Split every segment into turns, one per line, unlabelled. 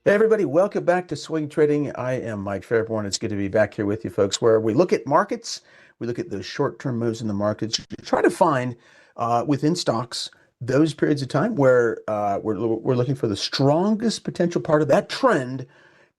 Hey everybody, welcome back to Swing Trading. I am Mike Fairborn. It's good to be back here with you folks, where we look at markets, we look at those short-term moves in the markets, try to find within stocks those periods of time where we're looking for the strongest potential part of that trend,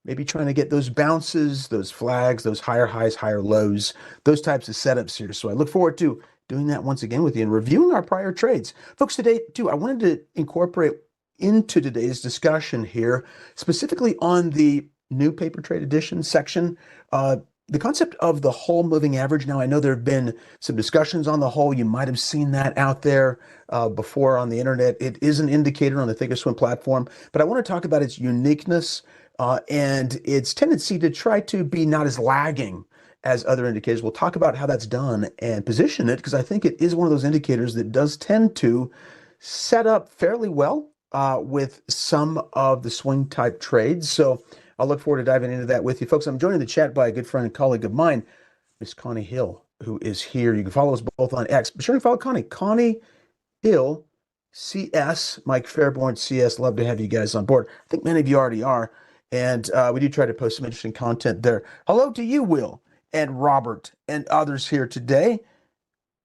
maybe trying to get those bounces, those flags, those higher highs, higher lows, those types of setups here. So I look forward to doing that once again with you and reviewing our prior trades. Folks, today too, I wanted to incorporate into today's discussion here, specifically on the new paper trade edition section, the concept of the whole moving average. Now, I know there have been some discussions on the whole. You might have seen that out there before on the internet. It is an indicator on the Thinkorswim platform, but I want to talk about its uniqueness and its tendency to try to be not as lagging as other indicators. We'll talk about how that's done and position it, because I think it is one of those indicators that does tend to set up fairly well with some of the swing type trades. So I'll look forward to diving into that with you folks. I'm joined in the chat by a good friend and colleague of mine, Miss Connie Hill, who is here. You can follow us both on X. Be sure to follow Connie Hill CS, Mike Fairborn CS. Love to have you guys on board. I think many of you already are. And we do try to post some interesting content there. Hello to you, Will, and Robert, and others here today.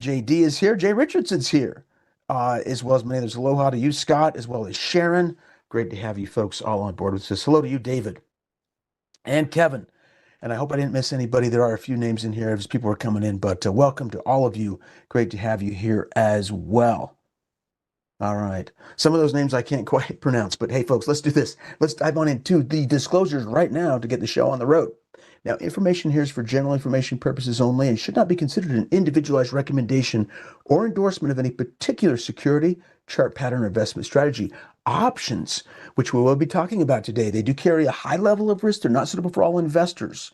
JD is here. Jay Richardson's here, as well as many others. Aloha to you, Scott, as well as Sharon. Great to have you folks all on board with this. Hello to you, David, and Kevin. And I hope I didn't miss anybody. There are a few names in here as people are coming in, but welcome to all of you. Great to have you here as well. All right. Some of those names I can't quite pronounce, but hey, folks, let's do this. Let's dive on into the disclosures right now to get the show on the road. Now, information here is for general information purposes only and should not be considered an individualized recommendation or endorsement of any particular security, chart pattern, or investment strategy. Options, which we will be talking about today, they do carry a high level of risk. They're not suitable for all investors.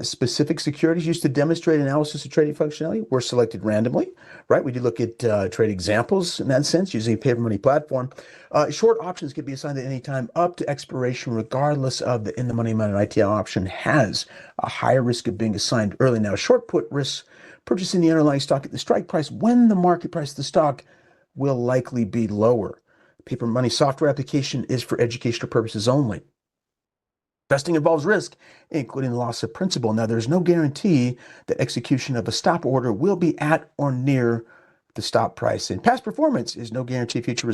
Specific securities used to demonstrate analysis of trading functionality were selected randomly, right? We do look at trade examples in that sense using a paper money platform. Short options can be assigned at any time up to expiration, regardless of the in-the-money amount. An ITL option has a higher risk of being assigned early. Now, short put risks purchasing the underlying stock at the strike price when the market price of the stock will likely be lower. Paper money software application is for educational purposes only. Investing involves risk, including the loss of principal. Now, there's no guarantee that execution of a stop order will be at or near the stop price. And past performance is no guarantee of future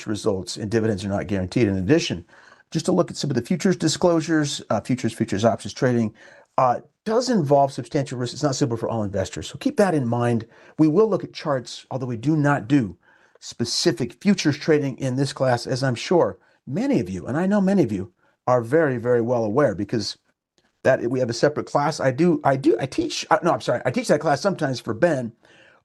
results, and dividends are not guaranteed. In addition, just to look at some of the futures disclosures, futures options trading does involve substantial risk. It's not suitable for all investors. So keep that in mind. We will look at charts, although we do not do specific futures trading in this class, as I'm sure many of you, and I know many of you, are very, very well aware, because that we have a separate class. I teach that class sometimes for Ben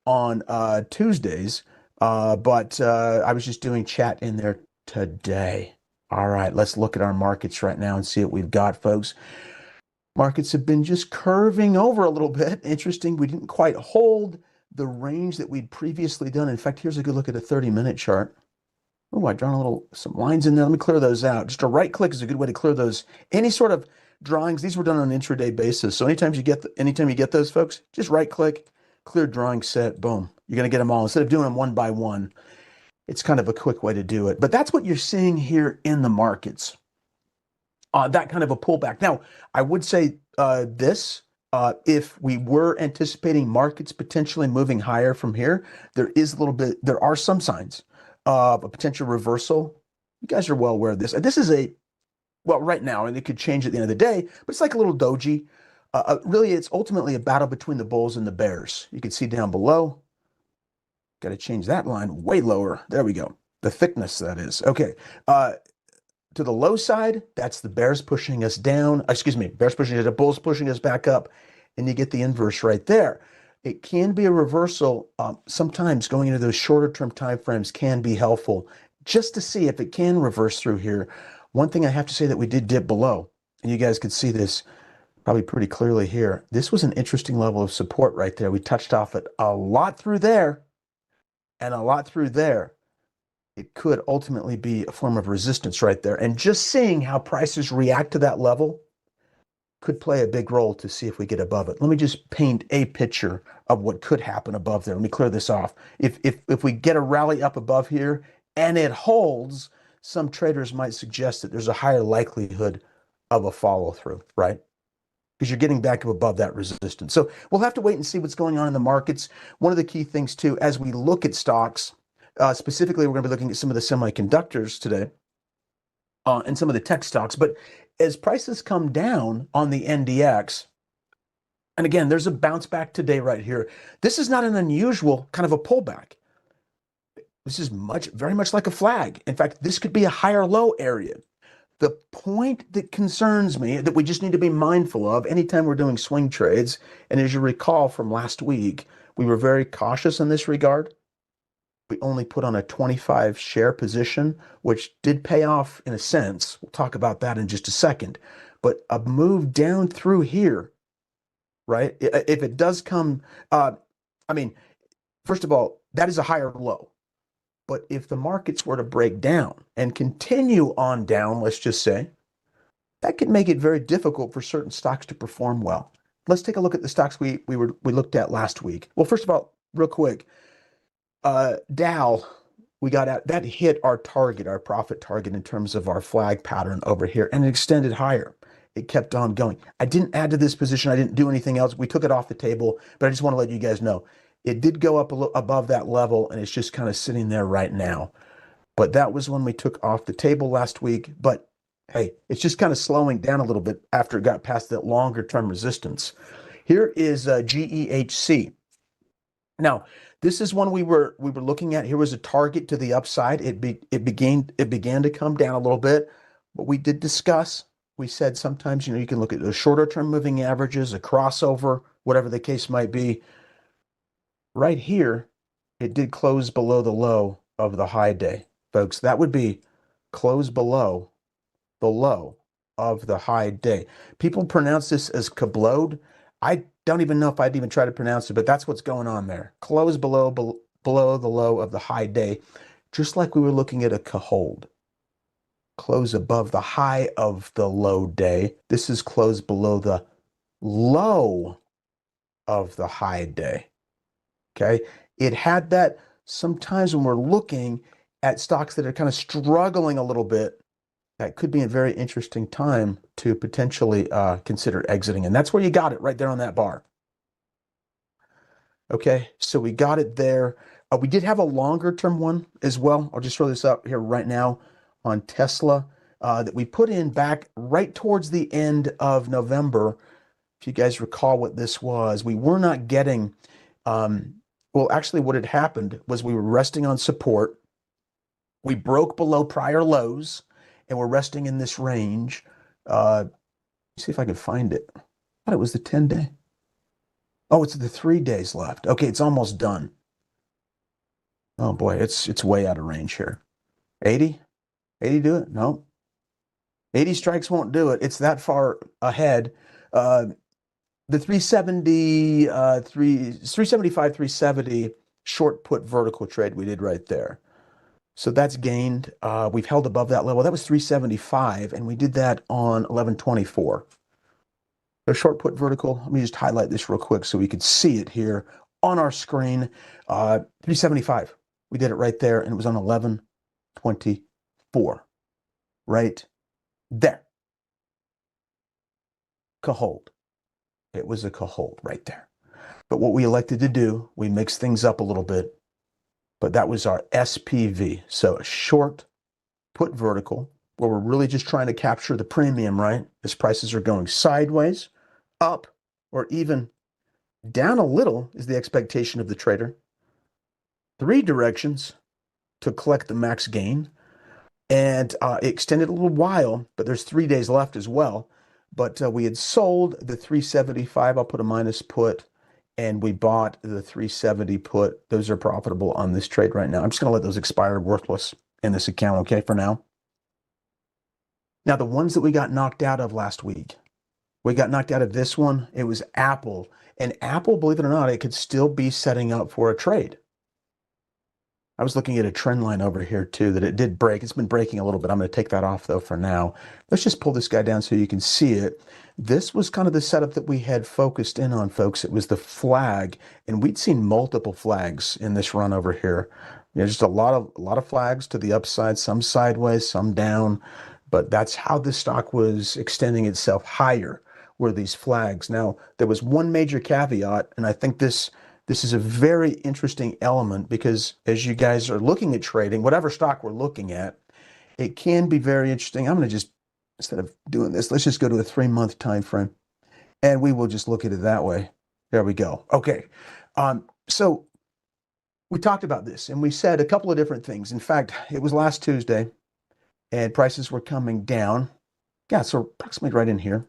on Tuesdays, but I was just doing chat in there today. All right, let's look at our markets right now and see what we've got, folks. Markets have been just curving over a little bit. Interesting, we didn't quite hold the range that we'd previously done. In fact, here's a good look at a 30-minute chart. Oh, I've drawn some lines in there. Let me clear those out. Just a right click is a good way to clear those. Any sort of drawings, these were done on an intraday basis. So anytime you get those, folks, just right click, clear drawing set, boom. You're going to get them all. Instead of doing them one by one, it's kind of a quick way to do it. But that's what you're seeing here in the markets. That kind of a pullback. Now, I would say if we were anticipating markets potentially moving higher from here, there are some signs of a potential reversal. You guys are well aware of this. This is right now, and it could change at the end of the day, but it's like a little doji. Really, it's ultimately a battle between the bulls and the bears. You can see down below. Got to change that line way lower. There we go. The thickness, that is. Okay. To the low side, that's the bears pushing us down. Bears pushing us, the bulls pushing us back up, and you get the inverse right there. It can be a reversal. Sometimes going into those shorter term time frames can be helpful, just to see if it can reverse through here. One thing I have to say that we did dip below, and you guys could see this probably pretty clearly here. This was an interesting level of support right there. We touched off it a lot through there and a lot through there. It could ultimately be a form of resistance right there. And just seeing how prices react to that level could play a big role to see if we get above it. Let me just paint a picture of what could happen above there. Let me clear this off. If we get a rally up above here and it holds, some traders might suggest that there's a higher likelihood of a follow through, right? Because you're getting back up above that resistance. So we'll have to wait and see what's going on in the markets. One of the key things too, as we look at stocks, specifically, we're going to be looking at some of the semiconductors today and some of the tech stocks. But as prices come down on the NDX, and again, there's a bounce back today right here. This is not an unusual kind of a pullback. This is very much like a flag. In fact, this could be a higher low area. The point that concerns me, that we just need to be mindful of anytime we're doing swing trades, and as you recall from last week, we were very cautious in this regard. We only put on a 25 share position, which did pay off in a sense. We'll talk about that in just a second. But a move down through here, right? If it does come, first of all, that is a higher low. But if the markets were to break down and continue on down, let's just say, that could make it very difficult for certain stocks to perform well. Let's take a look at the stocks we looked at last week. Well, first of all, real quick, Dow, we got out, that hit our target, our profit target in terms of our flag pattern over here, and it extended higher. It kept on going. I didn't add to this position. I didn't do anything else. We took it off the table, but I just want to let you guys know. It did go up a little above that level, and it's just kind of sitting there right now. But that was when we took off the table last week. But hey, it's just kind of slowing down a little bit after it got past that longer term resistance. Here is GEHC. Now, this is one we were looking at. Here was a target to the upside. It began to come down a little bit, but we did discuss. We said sometimes you can look at the shorter term moving averages, a crossover, whatever the case might be. Right here, it did close below the low of the high day, folks. That would be close below the low of the high day. People pronounce this as kablode. I don't even know if I'd even try to pronounce it, but that's what's going on there. Close below the low of the high day, just like we were looking at a Cahold. Close above the high of the low day. This is close below the low of the high day. Okay, it had that sometimes when we're looking at stocks that are kind of struggling a little bit, that could be a very interesting time to potentially consider exiting. And that's where you got it right there on that bar. Okay, so we got it there. We did have a longer term one as well. I'll just throw this up here right now on Tesla that we put in back right towards the end of November. If you guys recall what this was, we were not getting, well, actually what had happened was we were resting on support. We broke below prior lows and we're resting in this range. See if I can find it. I thought it was the 10-day. Oh, it's the 3 days left. Okay, it's almost done. Oh boy, it's way out of range here. 80? 80 do it? No. 80 strikes won't do it. It's that far ahead. The 370, 375, 370 short put vertical trade we did right there. So that's gained. We've held above that level. That was 375, and we did that on 1124. The short put vertical, let me just highlight this real quick so we could see it here on our screen. 375. We did it right there, and it was on 1124. Right there. Cahold. It was a Cahold right there. But what we elected to do, we mixed things up a little bit, but that was our SPV. So a short put vertical, where we're really just trying to capture the premium, right? As prices are going sideways, up, or even down a little is the expectation of the trader. 3 directions to collect the max gain. And it extended a little while, but there's 3 days left as well. But we had sold the 375, I'll put a minus put, and we bought the 370 put. Those are profitable on this trade right now. I'm just going to let those expire worthless in this account, okay, for now. Now, the ones that we got knocked out of last week, we got knocked out of this one. It was Apple. And Apple, believe it or not, it could still be setting up for a trade. I was looking at a trend line over here too that it did break. It's been breaking a little bit. I'm going to take that off though for now. Let's just pull this guy down so you can see it. This was kind of the setup that we had focused in on, folks. It was the flag, and we'd seen multiple flags in this run over here. Just a lot of flags to the upside, some sideways, some down, but that's how the stock was extending itself higher, were these flags. Now, there was one major caveat, and I think this is a very interesting element because as you guys are looking at trading, whatever stock we're looking at, it can be very interesting. I'm going to just, instead of doing this, let's just go to a 3-month time frame, and we will just look at it that way. There we go. Okay. So we talked about this and we said a couple of different things. In fact, it was last Tuesday and prices were coming down. Yeah, so approximately right in here.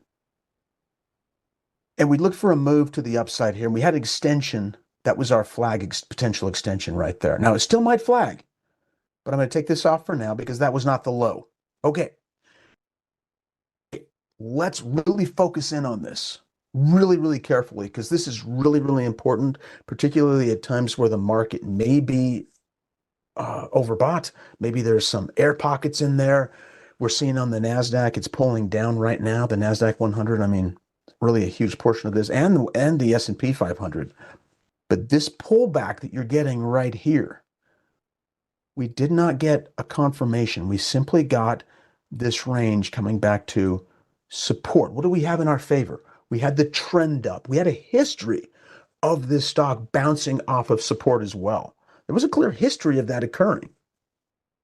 And we looked for a move to the upside here, and we had extension. That was our flag potential extension right there. Now, it still might flag, but I'm going to take this off for now because that was not the low. Okay. Let's really focus in on this really, really carefully because this is really, really important, particularly at times where the market may be overbought. Maybe there's some air pockets in there. We're seeing on the NASDAQ, it's pulling down right now. The NASDAQ 100, I mean, really a huge portion of this, and the S&P 500. But this pullback that you're getting right here, we did not get a confirmation. We simply got this range coming back to support. What do we have in our favor? We had the trend up. We had a history of this stock bouncing off of support as well. There was a clear history of that occurring.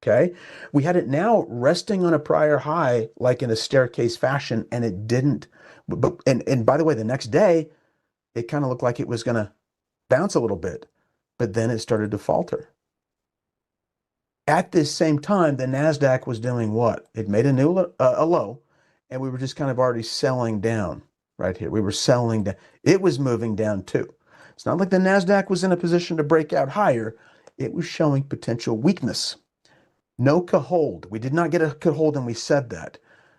Okay. We had it now resting on a prior high, like in a staircase fashion, and it didn't. And by the way, the next day, it kind of looked like it was going to bounce a little bit, but then it started to falter. At this same time, the NASDAQ was doing what? It made a new a low, and we were just kind of already selling down right here. We were selling down. It was moving down too. It's not like the NASDAQ was in a position to break out higher. It was showing potential weakness. No hold. We did not get a hold, and we said that.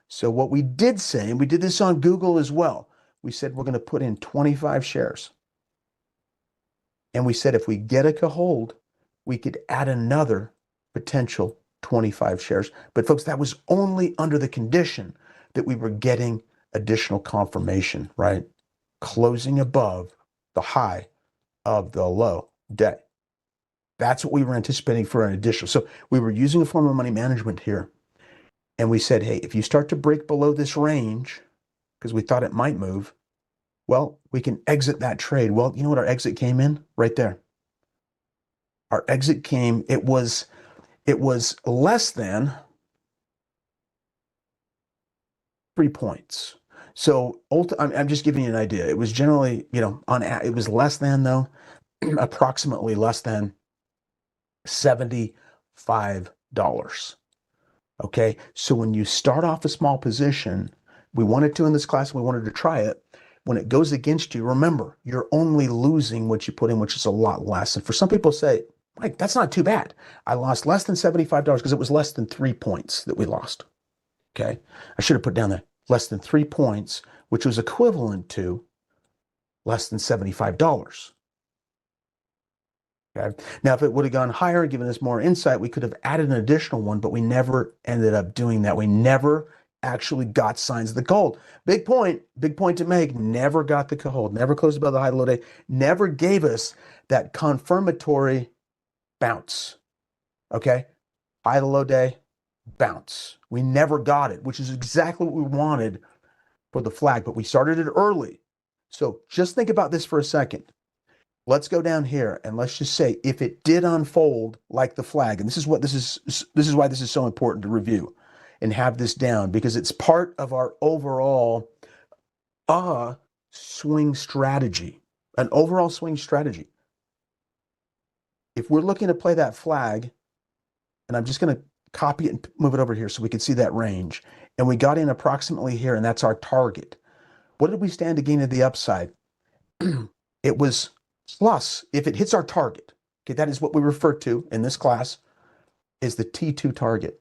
So what we did say, and we did this on Google as well, we said we're going to put in 25 shares. And we said if we get a hold, we could add another potential 25 shares. But folks, that was only under the condition that we were getting additional confirmation, right? Closing above the high of the low day. That's what we were anticipating for an additional. So we were using a form of money management here. And we said, hey, if you start to break below this range, because we thought it might move, well, we can exit that trade. Well, you know what our exit came in? Right there. Our exit came, it was less than 3 points. So I'm just giving you an idea. It was generally, it was less than, though, approximately less than $75. Okay, so when you start off a small position, we wanted to in this class, we wanted to try it. When it goes against you, remember, you're only losing what you put in, which is a lot less. And for some people say, Mike, that's not too bad. I lost less than $75 because it was less than 3 points that we lost. Okay, I should have put down there less than 3 points, which was equivalent to less than $75. Okay. Now, if it would have gone higher, given us more insight, we could have added an additional one, but we never ended up doing that. We never actually got signs of the hold. Big point to make. Never got the hold. Never closed above the high low day. Never gave us that confirmatory bounce. Okay, high to low day, bounce. We never got it, which is exactly what we wanted for the flag, but we started it early. So just think about this for a second. Let's go down here and let's just say if it did unfold like the flag, and this is why this is so important to review and have this down, because it's part of our overall swing strategy, an overall swing strategy. If we're looking to play that flag, and I'm just going to copy it and move it over here so we can see that range, and we got in approximately here, and that's our target. What did we stand to gain at the upside? It was plus, if it hits our target, okay, that is what we refer to in this class is the T2 target.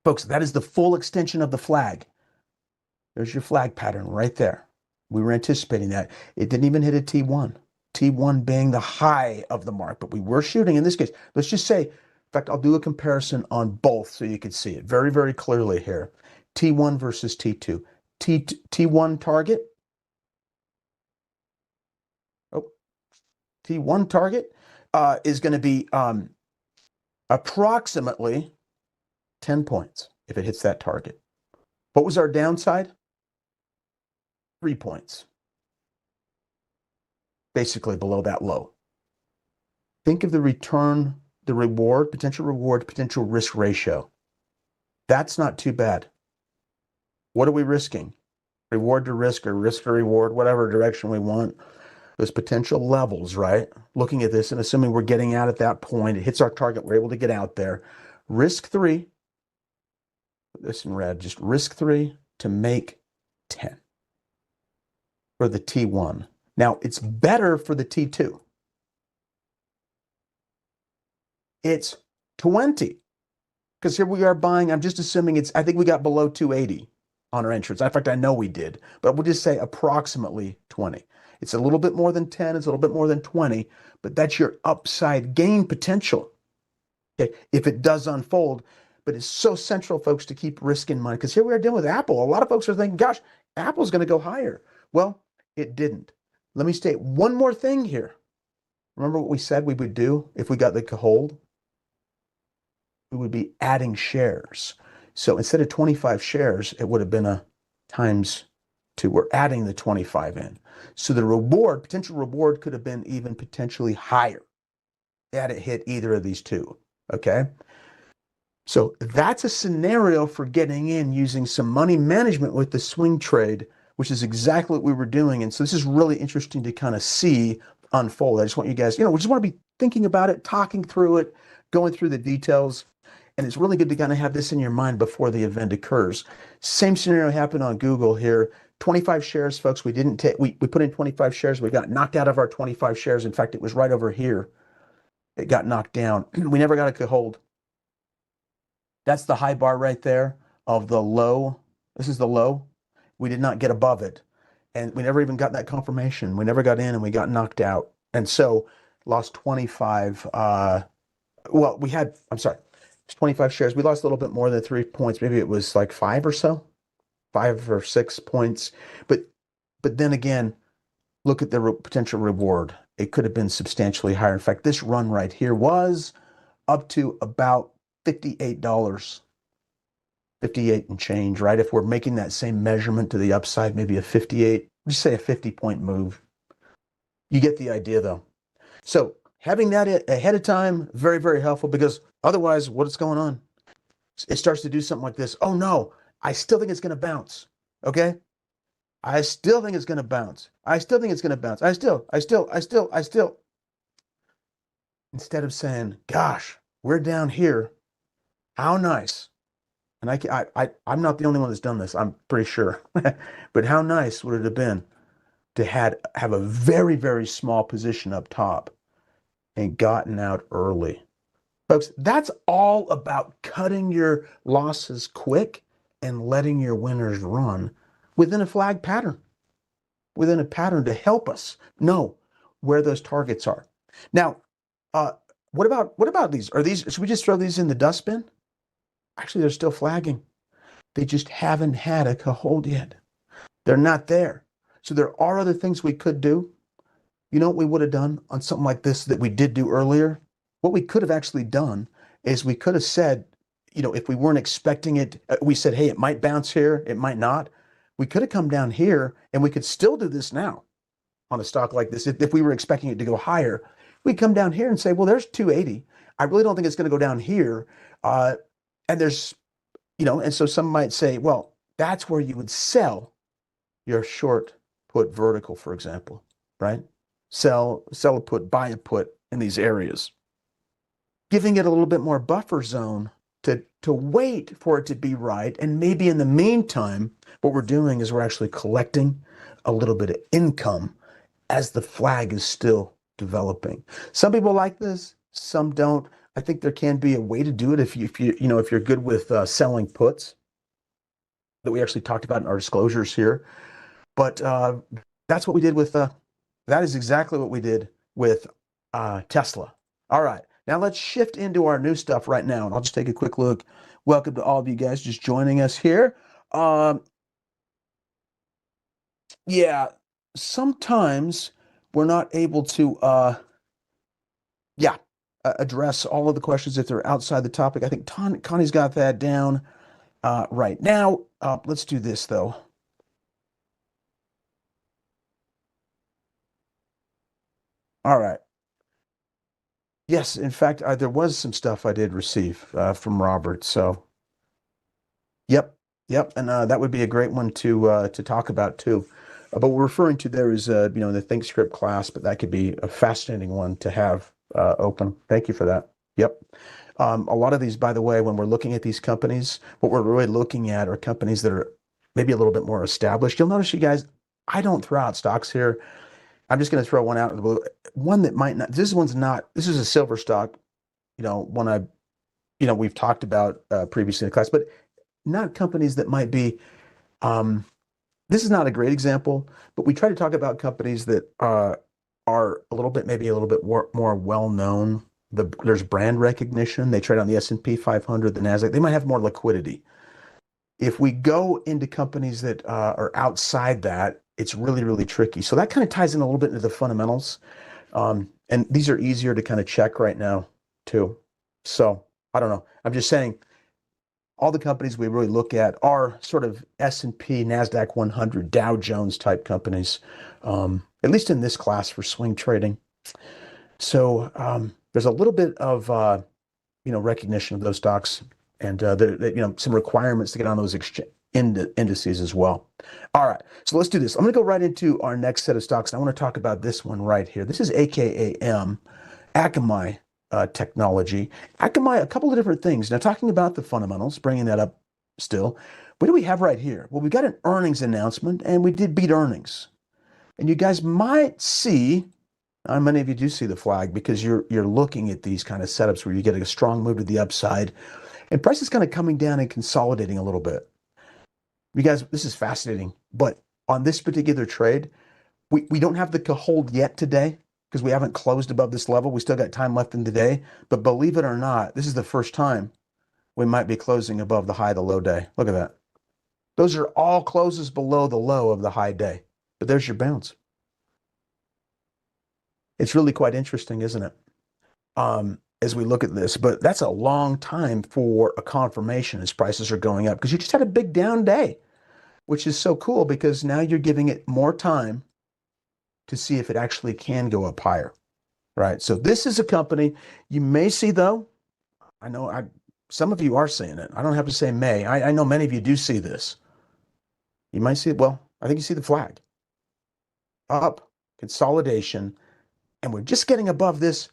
Folks, that is the full extension of the flag. There's your flag pattern right there. We were anticipating that. It didn't even hit a T1. T1 being the high of the mark, but we were shooting in this case. Let's just say, in fact, I'll do a comparison on both so you can see it very, very clearly here. T1 versus T2. T1 target. T1 target is going to be approximately 10 points if it hits that target. What was our downside? 3 points. Basically below that low. Think of the return, the reward, potential risk ratio. That's not too bad. What are we risking? Reward to risk or risk to reward, whatever direction we want. Those potential levels, right? Looking at this and assuming we're getting out at that point, it hits our target, we're able to get out there. Risk 3, put this in red, just risk 3 to make 10 for the T1. Now, it's better for the T2. It's 20. Because here we are buying, I'm just assuming I think we got below 280 on our entrance. In fact, I know we did, but we'll just say approximately 20. It's a little bit more than 10, it's a little bit more than 20, but that's your upside gain potential. Okay, if it does unfold. But it's so central, folks, to keep risk in mind. Because here we are dealing with Apple. A lot of folks are thinking, gosh, Apple's going to go higher. Well, it didn't. Let me state one more thing here. Remember what we said we would do if we got the hold? We would be adding shares. So instead of 25 shares, it would have been a times 2. We're adding the 25 in. So the reward, potential reward, could have been even potentially higher had it hit either of these two. Okay? So that's a scenario for getting in using some money management with the swing trade, which is exactly what we were doing. And so this is really interesting to kind of see unfold. I just want you guys, we just want to be thinking about it, talking through it, going through the details. And it's really good to kind of have this in your mind before the event occurs. Same scenario happened on Google here. 25 shares, folks. We didn't take, we put in 25 shares. We got knocked out of our 25 shares. In fact, it was right over here. It got knocked down. We never got a hold. That's the high bar right there of the low. This is the low. We did not get above it. And we never even got that confirmation. We never got in and we got knocked out. And so lost 25. Well, we had, I'm sorry, it's 25 shares. We lost a little bit more than 3 points. Maybe it was like 5 or so, 5 or 6 points. But then again, look at the potential reward. It could have been substantially higher. In fact, this run right here was up to about $58, 58 and change, right? If we're making that same measurement to the upside, maybe a 58, just say a 50-point move. You get the idea though. So having that ahead of time, very, very helpful, because otherwise, what's going on? It starts to do something like this. Oh no, I still think it's going to bounce. Okay. I still think it's going to bounce. I still think it's going to bounce. I still. Instead of saying, gosh, we're down here. How nice. And I'm not the only one that's done this, I'm pretty sure. But how nice would it have been to have a very, very small position up top and gotten out early? Folks, that's all about cutting your losses quick and letting your winners run within a flag pattern, within a pattern to help us know where those targets are. Now, what about these? Should we just throw these in the dustbin? Actually, they're still flagging. They just haven't had a hold yet. They're not there. So there are other things we could do. You know what we would have done on something like this that we did do earlier? What we could have actually done is we could have said, if we weren't expecting it, we said, hey, it might bounce here, it might not. We could have come down here and we could still do this now on a stock like this. If we were expecting it to go higher, we'd come down here and say, well, there's 280. I really don't think it's going to go down here. And there's, and so some might say, well, that's where you would sell your short put vertical, for example, right? Sell a put, buy a put in these areas, giving it a little bit more buffer zone to wait for it to be right. And maybe in the meantime, what we're doing is we're actually collecting a little bit of income as the flag is still developing. Some people like this, some don't. I think there can be a way to do it if you're good with selling puts that we actually talked about in our disclosures here. But that's what we did with that is exactly what we did with Tesla. All right, now let's shift into our new stuff right now, and I'll just take a quick look. Welcome to all of you guys just joining us here. Yeah, sometimes we're not able to. Yeah, address all of the questions if they're outside the topic. I think Connie's got that down right now. Let's do this though. All right. Yes, in fact, there was some stuff I did receive from Robert. So, yep, yep, and that would be a great one to talk about too. But what we're referring to there is, the ThinkScript class, but that could be a fascinating one to have open. Thank you for that. Yep. A lot of these, by the way, when we're looking at these companies, what we're really looking at are companies that are maybe a little bit more established. You'll notice, you guys, I don't throw out stocks here. I'm just going to throw one out of the blue. One that might not, this one's not, this is a silver stock, one we've talked about previously in the class, but not companies that might be, this is not a great example, but we try to talk about companies that are maybe a little bit more well-known. There's brand recognition. They trade on the S&P 500, the NASDAQ. They might have more liquidity. If we go into companies that are outside that, it's really, really tricky. So that kind of ties in a little bit into the fundamentals. And these are easier to kind of check right now too. So I don't know. I'm just saying all the companies we really look at are sort of S&P, NASDAQ 100, Dow Jones type companies, at least in this class for swing trading. So there's a little bit of, recognition of those stocks and, some requirements to get on those indices as well. All right, so let's do this. I'm going to go right into our next set of stocks. I want to talk about this one right here. This is AKAM, Akamai Technology. Akamai, a couple of different things. Now, talking about the fundamentals, bringing that up still, what do we have right here? Well, we've got an earnings announcement, and we did beat earnings. And you guys might see, many of you do see the flag because you're looking at these kind of setups where you get a strong move to the upside, and price is kind of coming down and consolidating a little bit. You guys, this is fascinating. But on this particular trade, we don't have the hold yet today because we haven't closed above this level. We still got time left in the day. But believe it or not, this is the first time we might be closing above the high of the low day. Look at that. Those are all closes below the low of the high day. But there's your bounce. It's really quite interesting, isn't it? As we look at this, but that's a long time for a confirmation as prices are going up because you just had a big down day, which is so cool because now you're giving it more time to see if it actually can go up higher, right? So this is a company you may see, though. I know some of you are seeing it. I don't have to say may. I know many of you do see this. You might see it. Well, I think you see the flag. Up, consolidation, and we're just getting above this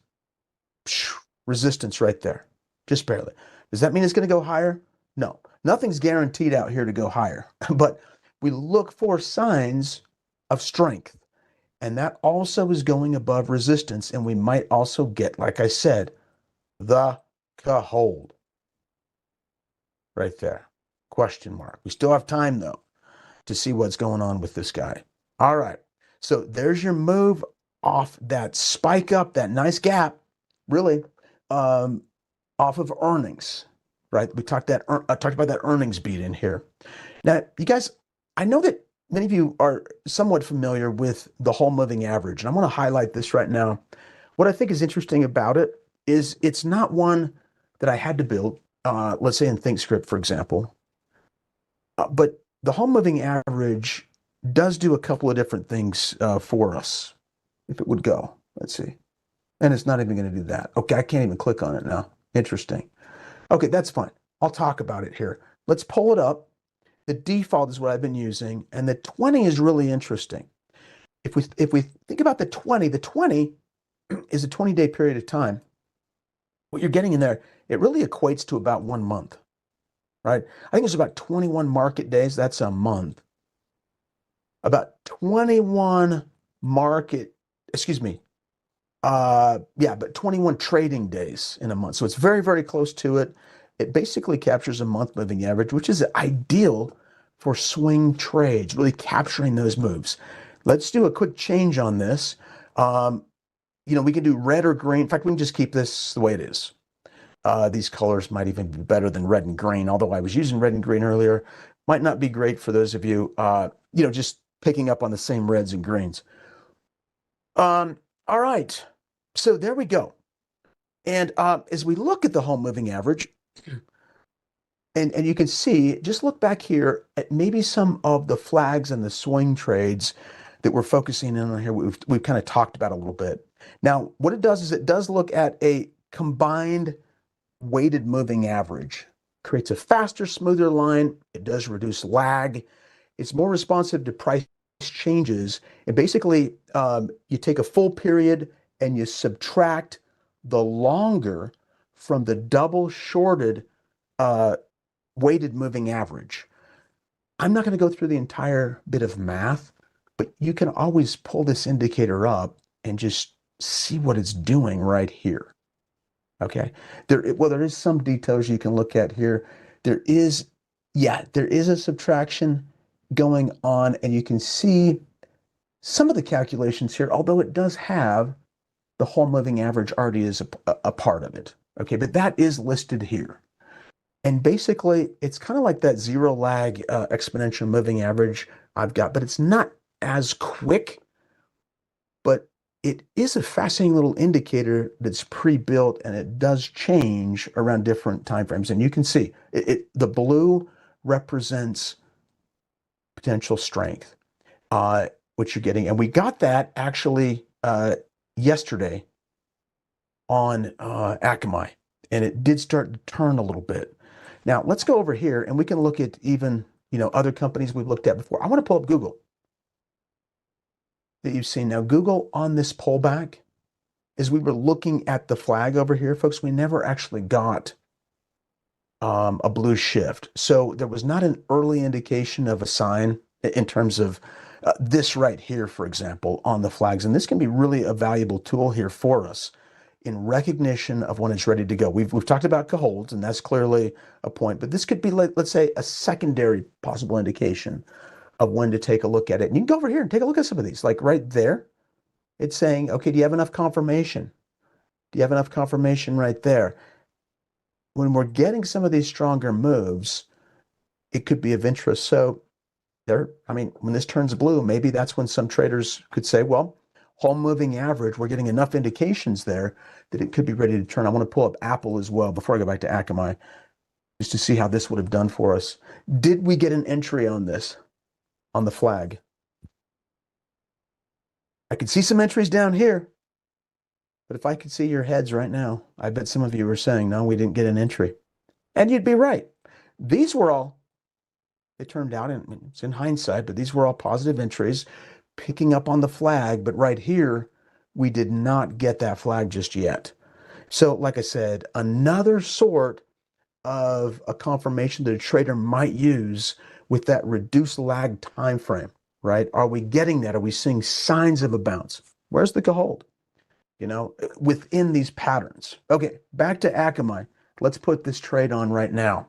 resistance right there, just barely. Does that mean it's going to go higher? No, nothing's guaranteed out here to go higher, but we look for signs of strength. And that also is going above resistance. And we might also get, like I said, the hold right there. Question mark. We still have time, though, to see what's going on with this guy. All right. So there's your move off that spike up, that nice gap, really, off of earnings, right? We talked about that earnings beat in here. Now, you guys, I know that many of you are somewhat familiar with the whole moving average, and I want to highlight this right now. What I think is interesting about it is it's not one that I had to build, let's say in ThinkScript, for example, but the whole moving average does do a couple of different things for us. If it would go, let's see. And it's not even going to do that. Okay, I can't even click on it now. Interesting. Okay, that's fine. I'll talk about it here. Let's pull it up. The default is what I've been using, and the 20 is really interesting. If we think about the 20 is a 20-day period of time. What you're getting in there, it really equates to about 1 month, right? I think it's about 21 market days. That's a month. About 21 but 21 trading days in a month. So it's very, very close to it. It basically captures a month moving average, which is ideal for swing trades, really capturing those moves. Let's do a quick change on this. We can do red or green. In fact, we can just keep this the way it is. These colors might even be better than red and green, although I was using red and green earlier. Might not be great for those of you, just picking up on the same reds and greens. All right. So there we go. And as we look at the whole moving average, and you can see, just look back here at maybe some of the flags and the swing trades that we're focusing in on here. We've kind of talked about a little bit. Now, what it does is it does look at a combined weighted moving average. Creates a faster, smoother line. It does reduce lag. It's more responsive to price changes. And basically, you take a full period and you subtract the longer from the double shorted weighted moving average. I'm not going to go through the entire bit of math, but you can always pull this indicator up and just see what it's doing right here. Okay. There is some details you can look at here. There is a subtraction going on, and you can see some of the calculations here, although it does have the whole moving average already is a part of it. Okay, but that is listed here. And basically, it's kind of like that zero lag exponential moving average I've got, but it's not as quick, but it is a fascinating little indicator that's pre-built, and it does change around different timeframes. And you can see the blue represents potential strength, which you're getting. And we got that actually yesterday on Akamai, and it did start to turn a little bit. Now let's go over here and we can look at even, other companies we've looked at before. I want to pull up Google that you've seen. Now, Google on this pullback, as we were looking at the flag over here, folks, we never actually got a blue shift. So there was not an early indication of a sign in terms of this right here, for example, on the flags. And this can be really a valuable tool here for us in recognition of when it's ready to go. We've talked about Caholds, and that's clearly a point, but this could be, let's say, a secondary possible indication of when to take a look at it. And you can go over here and take a look at some of these. Like right there, it's saying, okay, do you have enough confirmation? Do you have enough confirmation right there? When we're getting some of these stronger moves, it could be of interest. So when this turns blue, maybe that's when some traders could say, well, whole moving average, we're getting enough indications there that it could be ready to turn. I want to pull up Apple as well before I go back to Akamai, just to see how this would have done for us. Did we get an entry on this, on the flag? I could see some entries down here, but if I could see your heads right now, I bet some of you were saying, no, we didn't get an entry. And you'd be right. These were all, it turned out, and it's in hindsight, but these were all positive entries picking up on the flag. But right here, we did not get that flag just yet. So like I said, another sort of a confirmation that a trader might use with that reduced lag time frame, right? Are we getting that? Are we seeing signs of a bounce? Where's the Cahold? Within these patterns. Okay, back to Akamai. Let's put this trade on right now.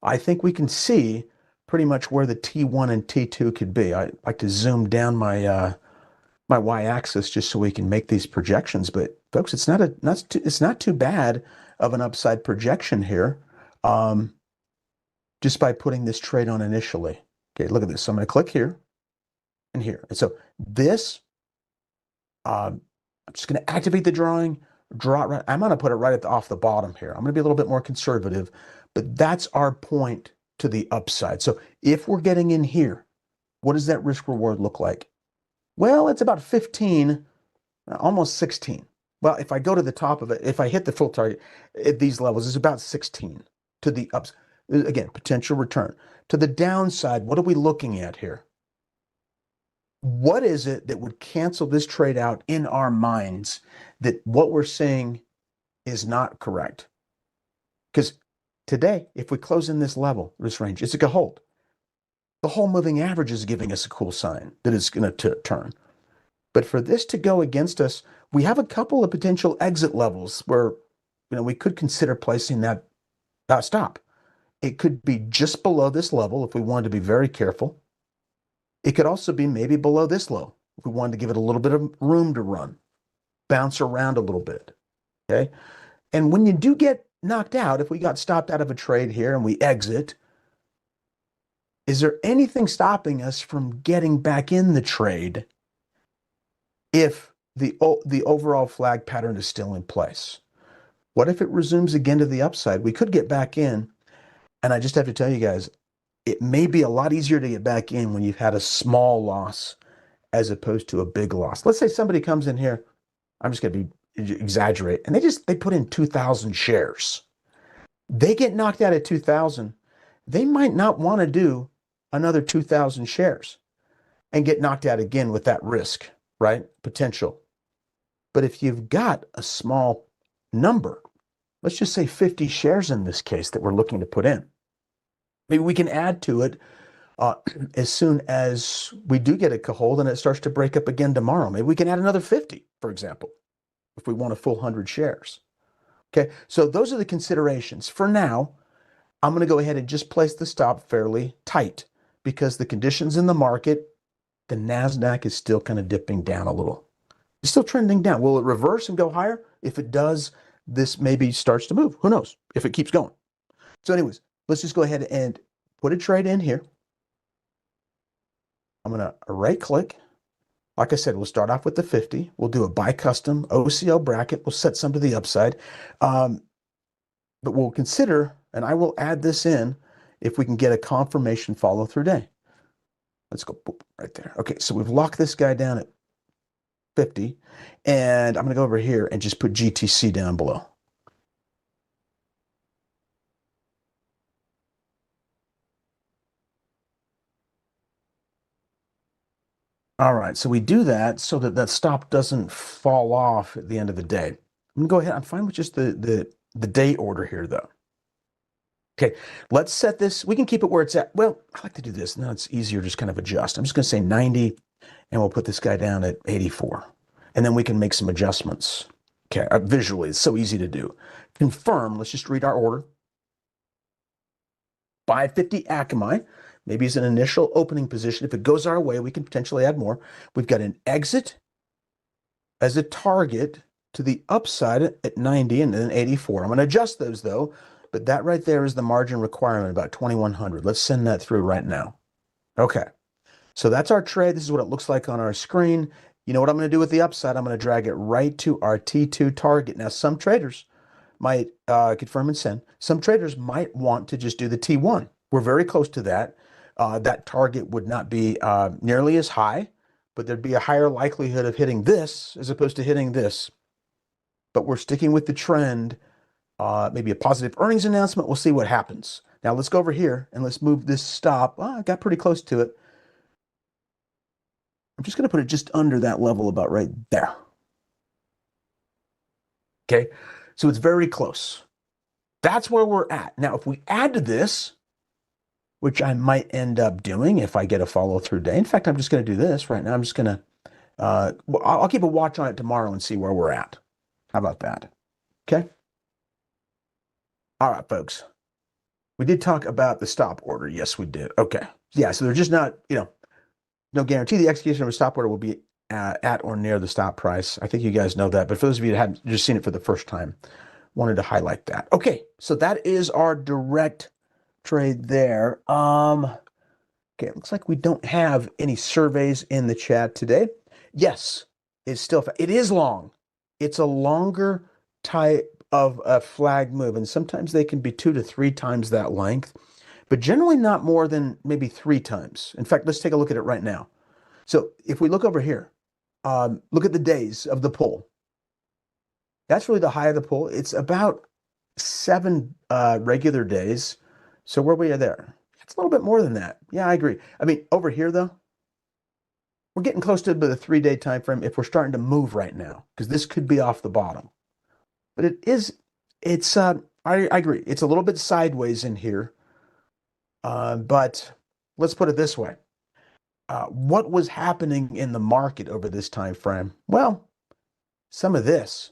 I think we can see pretty much where the T1 and T2 could be. I like to zoom down my my y-axis just so we can make these projections. But folks, it's not too bad of an upside projection here, just by putting this trade on initially. Okay, look at this. So I'm going to click here and here, and so this. I'm just going to activate the drawing. Draw it right. I'm going to put it right off the bottom here. I'm going to be a little bit more conservative, but that's our point to the upside. So if we're getting in here, what does that risk reward look like? Well, it's about 15, almost 16. Well, if I go to the top of it, if I hit the full target at these levels, it's about 16 to the upside. Again, potential return. To the downside, what are we looking at here? What is it that would cancel this trade out in our minds that what we're seeing is not correct? Because today, if we close in this level, this range, it's a Cahold. The whole moving average is giving us a cool sign that it's going to turn. But for this to go against us, we have a couple of potential exit levels where we could consider placing that stop. It could be just below this level if we wanted to be very careful. It could also be maybe below this low if we wanted to give it a little bit of room to run, bounce around a little bit, okay? And when you do get knocked out, if we got stopped out of a trade here and we exit, is there anything stopping us from getting back in the trade if the overall flag pattern is still in place. What if it resumes again to the upside? We could get back in, and I just have to tell you guys, it may be a lot easier to get back in when you've had a small loss as opposed to a big loss. Let's say somebody comes in here, I'm just going to be exaggerate, and they put in 2,000 shares. They get knocked out at 2,000. They might not want to do another 2,000 shares and get knocked out again with that risk, right? Potential. But if you've got a small number, let's just say 50 shares in this case that we're looking to put in, maybe we can add to it as soon as we do get a hold and it starts to break up again tomorrow. Maybe we can add another 50, for example, if we want a full 100 shares. Okay, so those are the considerations. For now, I'm going to go ahead and just place the stop fairly tight because the conditions in the market, the NASDAQ is still kind of dipping down a little. It's still trending down. Will it reverse and go higher? If it does, this maybe starts to move. Who knows if it keeps going. So anyways, let's just go ahead and put a trade in here. I'm going to right click. Like I said, we'll start off with the 50. We'll do a buy custom OCL bracket. We'll set some to the upside. But we'll consider, and I will add this in if we can get a confirmation follow through day. Let's go boop, right there. Okay, so we've locked this guy down at 50. And I'm going to go over here and just put GTC down below. All right, so we do that so that that stop doesn't fall off at the end of the day. I'm going to go ahead. I'm fine with just the day order here, though. Okay, let's set this. We can keep it where it's at. Well, I like to do this. Now it's easier, just kind of adjust. I'm just going to say 90, and we'll put this guy down at 84. And then we can make some adjustments. Okay, visually, it's so easy to do. Confirm, let's just read our order. Buy 50 Akamai. Maybe as an initial opening position. If it goes our way, we can potentially add more. We've got an exit as a target to the upside at 90 and then 84. I'm going to adjust those, though. But that right there is the margin requirement, about 2,100. Let's send that through right now. Okay. So that's our trade. This is what it looks like on our screen. You know what I'm going to do with the upside? I'm going to drag it right to our T2 target. Now, some traders might confirm and send. Some traders might want to just do the T1. We're very close to that. That target would not be nearly as high, but there'd be a higher likelihood of hitting this as opposed to hitting this. But we're sticking with the trend. Maybe a positive earnings announcement. We'll see what happens. Now let's go over here and let's move this stop. I got pretty close to it. I'm just going to put it just under that level, about right there. Okay, so it's very close. That's where we're at. Now, if we add to this, which I might end up doing if I get a follow-through day. In fact, I'm just going to do this right now. I'm just going to, I'll keep a watch on it tomorrow and see where we're at. How about that? Okay. All right, folks. We did talk about the stop order. Yes, we did. Okay. Yeah, so they're just not, no guarantee the execution of a stop order will be at or near the stop price. I think you guys know that. But for those of you that haven't just seen it for the first time, wanted to highlight that. Okay, so that is our direct trade there. Okay, it looks like we don't have any surveys in the chat today. Yes, it is long. It's a longer type of a flag move, and sometimes they can be 2 to 3 times that length, but generally not more than maybe 3 times. In fact, let's take a look at it right now. So if we look over here, look at the days of the pull. That's really the high of the pull. It's about 7 regular days. So where we are there, it's a little bit more than that. Yeah, I agree. I mean, over here though, we're getting close to the 3-day time frame if we're starting to move right now, because this could be off the bottom. But I agree. It's a little bit sideways in here. But let's put it this way. What was happening in the market over this time frame? Well, some of this,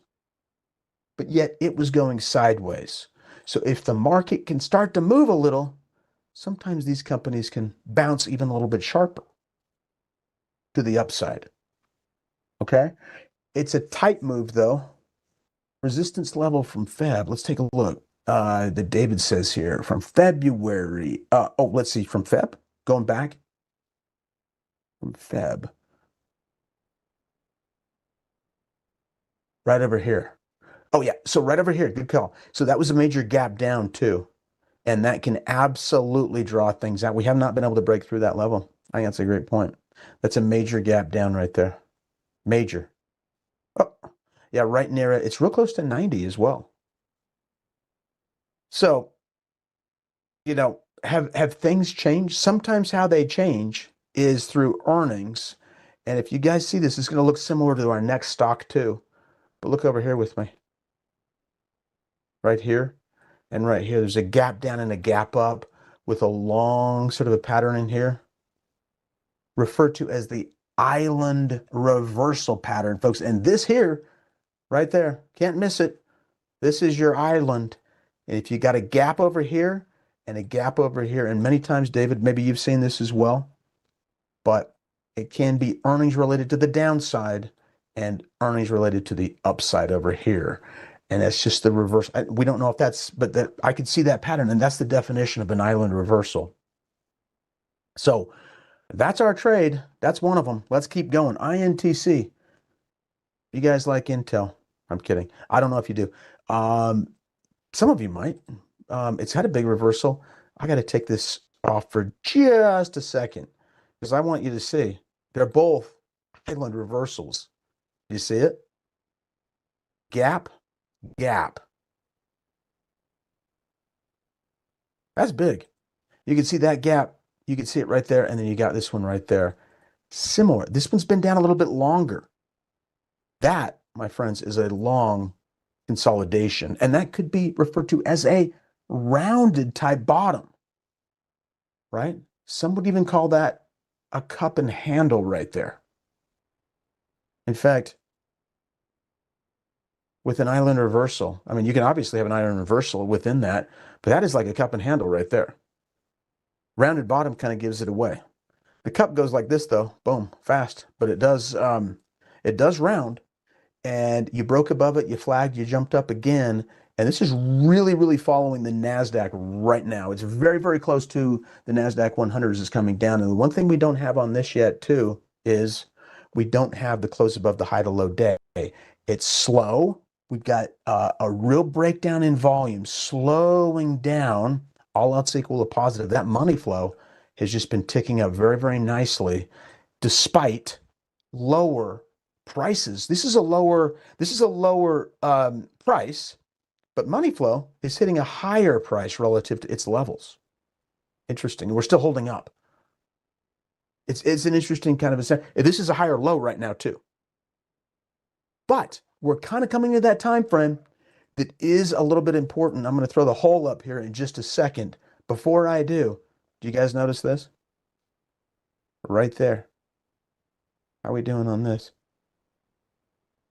but yet it was going sideways. So if the market can start to move a little, sometimes these companies can bounce even a little bit sharper to the upside. Okay? It's a tight move, though. Resistance level from Feb. Let's take a look. That David says here from February. Let's see. From Feb? Going back? From Feb. right over here. Oh yeah, so right over here, good call. So that was a major gap down too. And that can absolutely draw things out. We have not been able to break through that level. I think that's a great point. That's a major gap down right there. Major. Oh, yeah, right near it. It's real close to 90 as well. So, have things changed? Sometimes how they change is through earnings. And if you guys see this, it's going to look similar to our next stock too. But look over here with me. Right here and right here. There's a gap down and a gap up with a long sort of a pattern in here, referred to as the island reversal pattern, folks. And this here, right there, can't miss it. This is your island. And if you got a gap over here and a gap over here, and many times, David, maybe you've seen this as well, but it can be earnings related to the downside and earnings related to the upside over here. And that's just the reverse. We don't know if that's, but that I could see that pattern, and that's the definition of an island reversal. So that's our trade. That's one of them. Let's keep going. INTC. You guys like Intel? I'm kidding. I don't know if you do. Some of you might. It's had a big reversal. I got to take this off for just a second because I want you to see they're both island reversals. You see it? Gap, gap. That's big. You can see that gap. You can see it right there, and then you got this one right there. Similar. This one's been down a little bit longer. That, my friends, is a long consolidation, and that could be referred to as a rounded type bottom, right? Some would even call that a cup and handle right there. In fact, with an island reversal, I mean, you can obviously have an island reversal within that, but that is like a cup and handle right there. Rounded bottom kind of gives it away. The cup goes like this though, boom, fast, but it does round, and you broke above it, you flagged, you jumped up again, and this is really, really following the NASDAQ right now. It's very, very close to the NASDAQ 100 as it's coming down. And the one thing we don't have on this yet too is we don't have the close above the high to low day. It's slow. We've got a real breakdown in volume, slowing down, all else equal a positive. That money flow has just been ticking up very, very nicely, despite lower prices. This is a lower price, but money flow is hitting a higher price relative to its levels. Interesting. We're still holding up. It's an interesting kind of a. This is a higher low right now too. But we're kind of coming to that time frame that is a little bit important. I'm going to throw the hole up here in just a second. Before I do you guys notice this? Right there. How are we doing on this?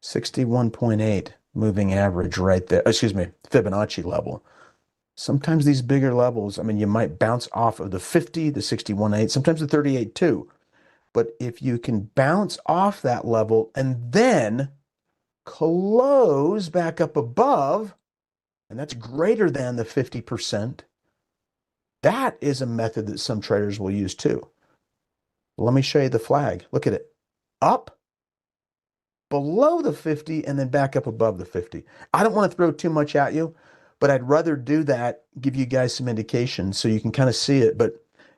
61.8 moving average right there. Excuse me, Fibonacci level. Sometimes these bigger levels, I mean, you might bounce off of the 50, the 61.8, sometimes the 38 too. But if you can bounce off that level and then close back up above, and that's greater than the 50%, that is a method that some traders will use too. Let me show you the flag. Look at it. Up, below the 50, and then back up above the 50. I don't want to throw too much at you, but I'd rather do that, give you guys some indication so you can kind of see it. But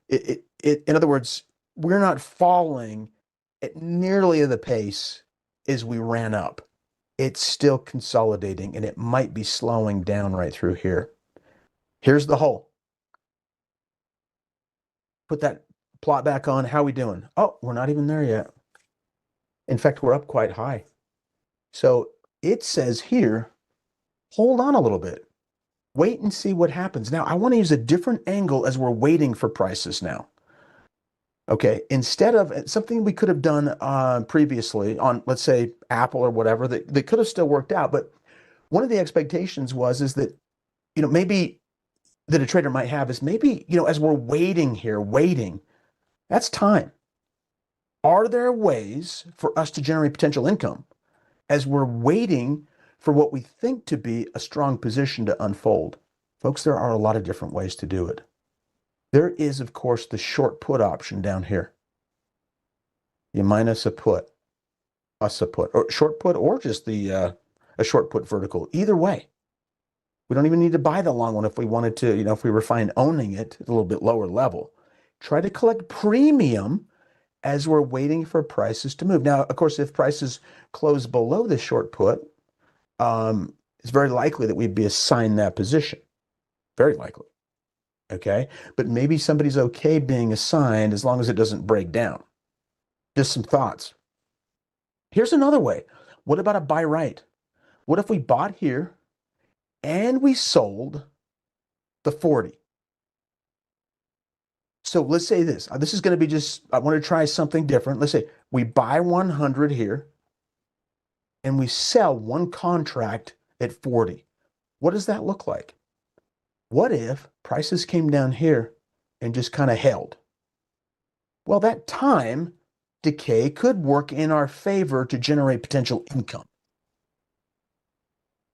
in other words, we're not falling at nearly the pace as we ran up. It's still consolidating, and it might be slowing down right through here. Here's the hole. Put that plot back on. How are we doing? Oh, we're not even there yet. In fact, we're up quite high. So it says here, hold on a little bit. Wait and see what happens. Now, I want to use a different angle as we're waiting for prices now. Okay, instead of something we could have done previously on, let's say, Apple or whatever, that could have still worked out. But one of the expectations is that, maybe that a trader might have is maybe, as we're waiting here, that's time. Are there ways for us to generate potential income as we're waiting for what we think to be a strong position to unfold? Folks, there are a lot of different ways to do it. There is, of course, the short put option down here. You minus a put, plus a put, or short put, or just the, a short put vertical. Either way, we don't even need to buy the long one if we wanted to, if we were fine owning it at a little bit lower level. Try to collect premium as we're waiting for prices to move. Now, of course, if prices close below the short put, it's very likely that we'd be assigned that position. Very likely. Okay. But maybe somebody's okay being assigned as long as it doesn't break down. Just some thoughts. Here's another way. What about a buy right? What if we bought here and we sold the 40? So let's say this. This is going to be I want to try something different. Let's say we buy 100 here and we sell one contract at 40. What does that look like? What if prices came down here and just kind of held? Well, that time decay could work in our favor to generate potential income.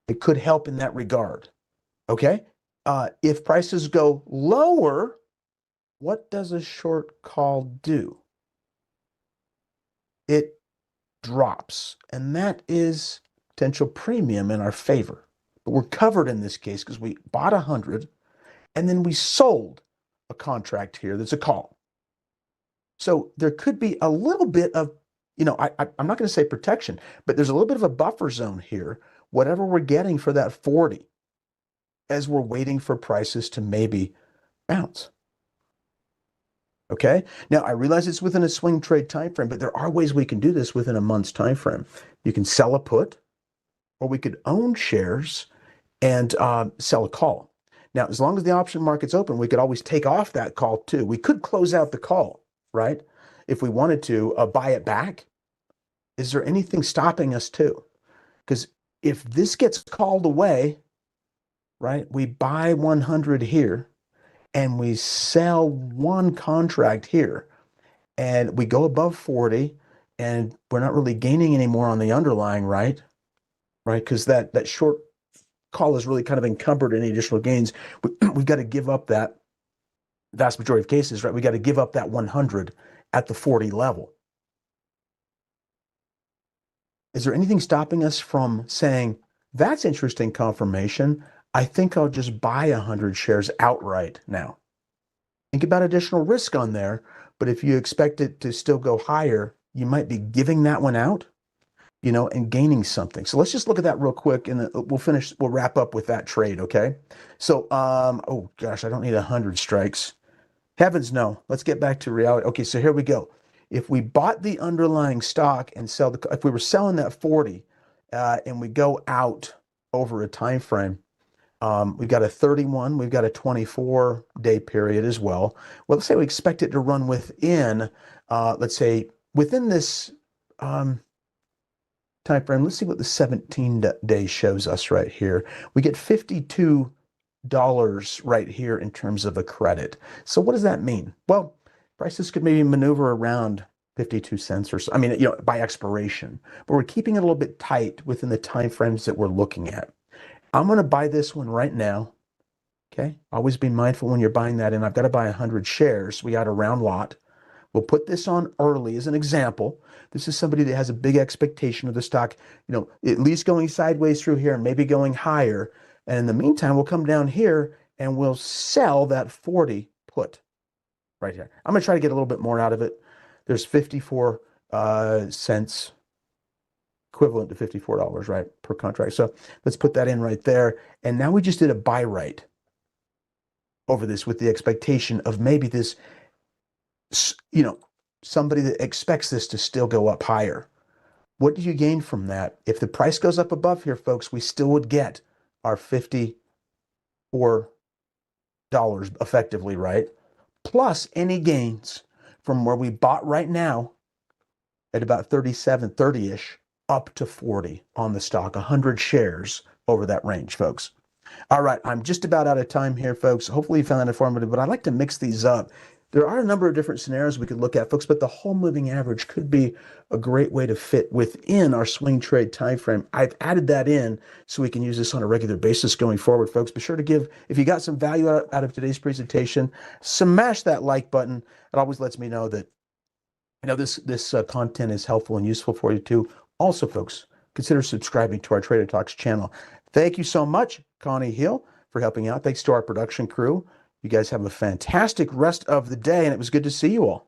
It could help in that regard. Okay? If prices go lower, what does a short call do? It drops, and that is potential premium in our favor. But we're covered in this case because we bought 100 and then we sold a contract here that's a call. So there could be a little bit of, I'm not going to say protection, but there's a little bit of a buffer zone here, whatever we're getting for that 40, as we're waiting for prices to maybe bounce. Okay. Now I realize it's within a swing trade time frame, but there are ways we can do this within a month's time frame. You can sell a put, or we could own shares and sell a call. Now, as long as the option market's open, we could always take off that call too. We could close out the call, right? If we wanted to buy it back. Is there anything stopping us too? Because if this gets called away, right, we buy 100 here and we sell one contract here and we go above 40 and we're not really gaining anymore on the underlying, right? Right? Because that short call is really kind of encumbered any additional gains. We've got to give up that vast majority of cases, right? We got to give up that 100 at the 40 level. Is there anything stopping us from saying, that's interesting confirmation, I think I'll just buy 100 shares outright now? Think about additional risk on there, but if you expect it to still go higher, you might be giving that one out, and gaining something. So let's just look at that real quick, and we'll wrap up with that trade, okay? So, oh gosh, I don't need 100 strikes. Heavens no. Let's get back to reality. Okay, so here we go. If we bought the underlying stock and if we were selling that 40 and we go out over a time frame, we've got a 31, we've got a 24-day period as well. Well, let's say we expect it to run within, let's say within this time frame. Let's see what the 17-day shows us right here. We get $52 right here in terms of a credit. So what does that mean? Well, prices could maybe maneuver around 52 cents or so. I mean, by expiration, but we're keeping it a little bit tight within the time frames that we're looking at. I'm going to buy this one right now. Okay. Always be mindful when you're buying that in. I've got to buy 100 shares. We got a round lot. We'll put this on early as an example. This is somebody that has a big expectation of the stock, at least going sideways through here and maybe going higher. And in the meantime, we'll come down here and we'll sell that 40 put right here. I'm going to try to get a little bit more out of it. There's 54 cents, equivalent to $54, right, per contract. So let's put that in right there. And now we just did a buy right over this with the expectation of maybe this, somebody that expects this to still go up higher. What do you gain from that? If the price goes up above here, folks, we still would get our $54 effectively, right? Plus any gains from where we bought right now at about 37, 30-ish, up to 40 on the stock, 100 shares over that range, folks. All right, I'm just about out of time here, folks. Hopefully you found that informative, but I'd like to mix these up. There are a number of different scenarios we could look at, folks, but the whole moving average could be a great way to fit within our swing trade time frame. I've added that in so we can use this on a regular basis going forward, folks. Be sure to give, if you got some value out of today's presentation, smash that like button. It always lets me know that this content is helpful and useful for you too. Also, folks, consider subscribing to our Trader Talks channel. Thank you so much, Connie Hill, for helping out. Thanks to our production crew. You guys have a fantastic rest of the day, and it was good to see you all.